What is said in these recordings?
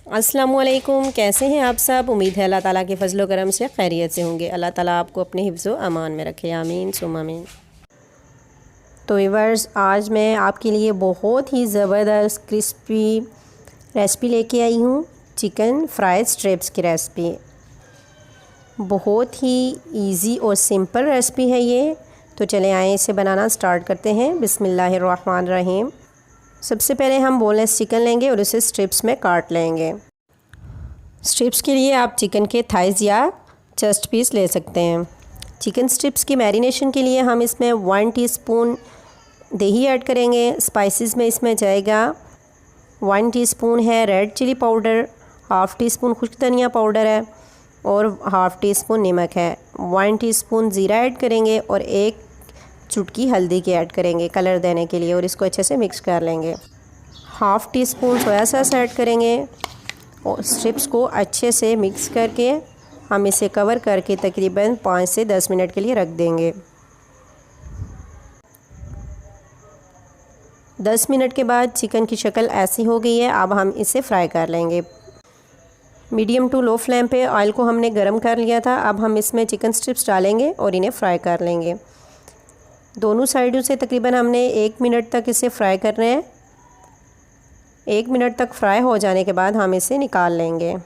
अस्सलामुअलैकुम, कैसे हैं आप सब। उम्मीद है अल्लाह ताला के फजलो करम से खैरियत से होंगे। अल्लाह ताला आपको अपने हिफ्ज़ व अमान में रखे, आमीन सुम आमीन। तो व्यूअर्स, आज मैं आपके लिए बहुत ही ज़बरदस्त क्रिस्पी रेसिपी लेके आई हूँ। चिकन फ्राइड स्ट्रिप्स की रेसिपी बहुत ही इजी और सिंपल रेसिपी है ये। तो चले आए इसे बनाना स्टार्ट करते हैं। बिस्मिल्लाहिर्रहमानिर्रहीम। सबसे पहले हम बोनलेस चिकन लेंगे और उसे स्ट्रिप्स में काट लेंगे। स्ट्रिप्स के लिए आप चिकन के थाइज़ या चेस्ट पीस ले सकते हैं। चिकन स्ट्रिप्स की मैरिनेशन के लिए हम इसमें 1 टीस्पून दही ऐड करेंगे। स्पाइसेस में इसमें जाएगा 1 टीस्पून है red chilli powder, half teaspoon खुश्क धनिया पाउडर है और हाफ़ टी स्पून नमक है। 1 टीस्पून ज़ीरा ऐड करेंगे और 1 चुटकी हल्दी की ऐड करेंगे कलर देने के लिए और इसको अच्छे से मिक्स कर लेंगे। Half tea spoon soya sauce add करेंगे और स्ट्रिप्स को अच्छे से मिक्स करके हम इसे कवर करके तकरीबन 5 से 10 मिनट के लिए रख देंगे। 10 मिनट के बाद चिकन की शक्ल ऐसी हो गई है। अब हम इसे फ्राई कर लेंगे। मीडियम टू लो फ्लेम पे ऑयल को हमने गरम कर लिया था। अब हम इसमें चिकन स्ट्रिप्स डालेंगे और इन्हें फ्राई कर लेंगे। दोनों साइडों से तकरीबन हमने 1 मिनट तक इसे फ्राई करना है। 1 मिनट तक फ्राई हो जाने के बाद हम इसे निकाल लेंगे।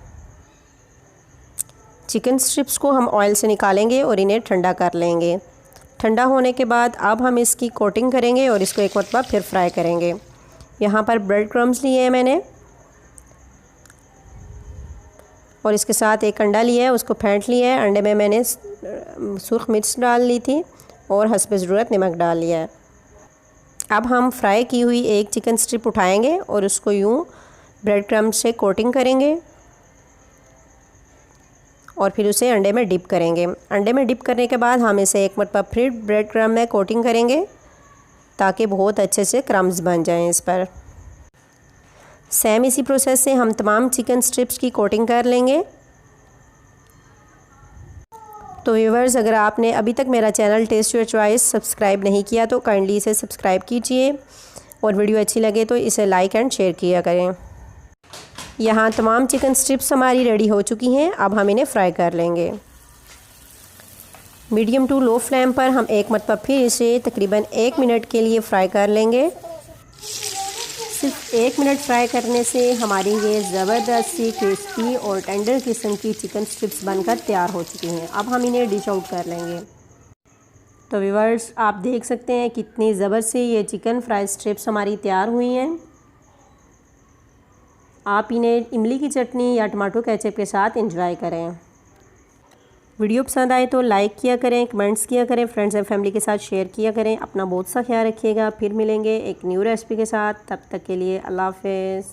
चिकन स्ट्रिप्स को हम ऑयल से निकालेंगे और इन्हें ठंडा कर लेंगे। ठंडा होने के बाद अब हम इसकी कोटिंग करेंगे और इसको एक मरतबा फिर फ्राई करेंगे। यहाँ पर ब्रेड क्रम्स लिए हैं मैंने और इसके साथ एक अंडा लिया है, उसको फेंट लिया है। अंडे में मैंने सुर्ख मिर्च डाल ली थी और हस्ब ज़रूरत नमक डाल लिया है। अब हम फ्राई की हुई एक चिकन स्ट्रिप उठाएंगे और उसको यूँ ब्रेड क्रम्ब से कोटिंग करेंगे और फिर उसे अंडे में डिप करेंगे। अंडे में डिप करने के बाद हम इसे एक मरतबा फिर ब्रेड क्रम्ब में कोटिंग करेंगे ताकि बहुत अच्छे से क्रम्ब्स बन जाएं इस पर। सेम इसी प्रोसेस से हम तमाम चिकन स्ट्रिप्स की कोटिंग कर लेंगे। तो व्यूअर्स, अगर आपने अभी तक मेरा channel taste your choice subscribe नहीं किया तो काइंडली इसे सब्सक्राइब कीजिए और वीडियो अच्छी लगे तो इसे लाइक एंड शेयर किया करें। यहाँ तमाम चिकन स्ट्रिप्स हमारी रेडी हो चुकी हैं। अब हम इन्हें फ्राई कर लेंगे। मीडियम टू लो फ्लेम पर हम एक मरतबा फिर इसे तकरीबन 1 मिनट के लिए फ्राई कर लेंगे। सिर्फ 1 मिनट फ्राई करने से हमारी ये ज़बरदस्त सी क्रिस्पी और टेंडर किस्म की चिकन स्ट्रिप्स बनकर तैयार हो चुकी हैं। अब हम इन्हें डिश आउट कर लेंगे। तो व्यूअर्स, आप देख सकते हैं कितनी ज़बरदस्त ये चिकन फ्राइड स्ट्रिप्स हमारी तैयार हुई हैं। आप इन्हें इमली की चटनी या टमाटो केचप के साथ एंजॉय करें। वीडियो पसंद आए तो लाइक किया करें, कमेंट्स किया करें, फ्रेंड्स एंड फैमिली के साथ शेयर किया करें। अपना बहुत सा ख्याल रखिएगा। फिर मिलेंगे एक न्यू रेसिपी के साथ। तब तक के लिए अल्लाह हाफ़िज़।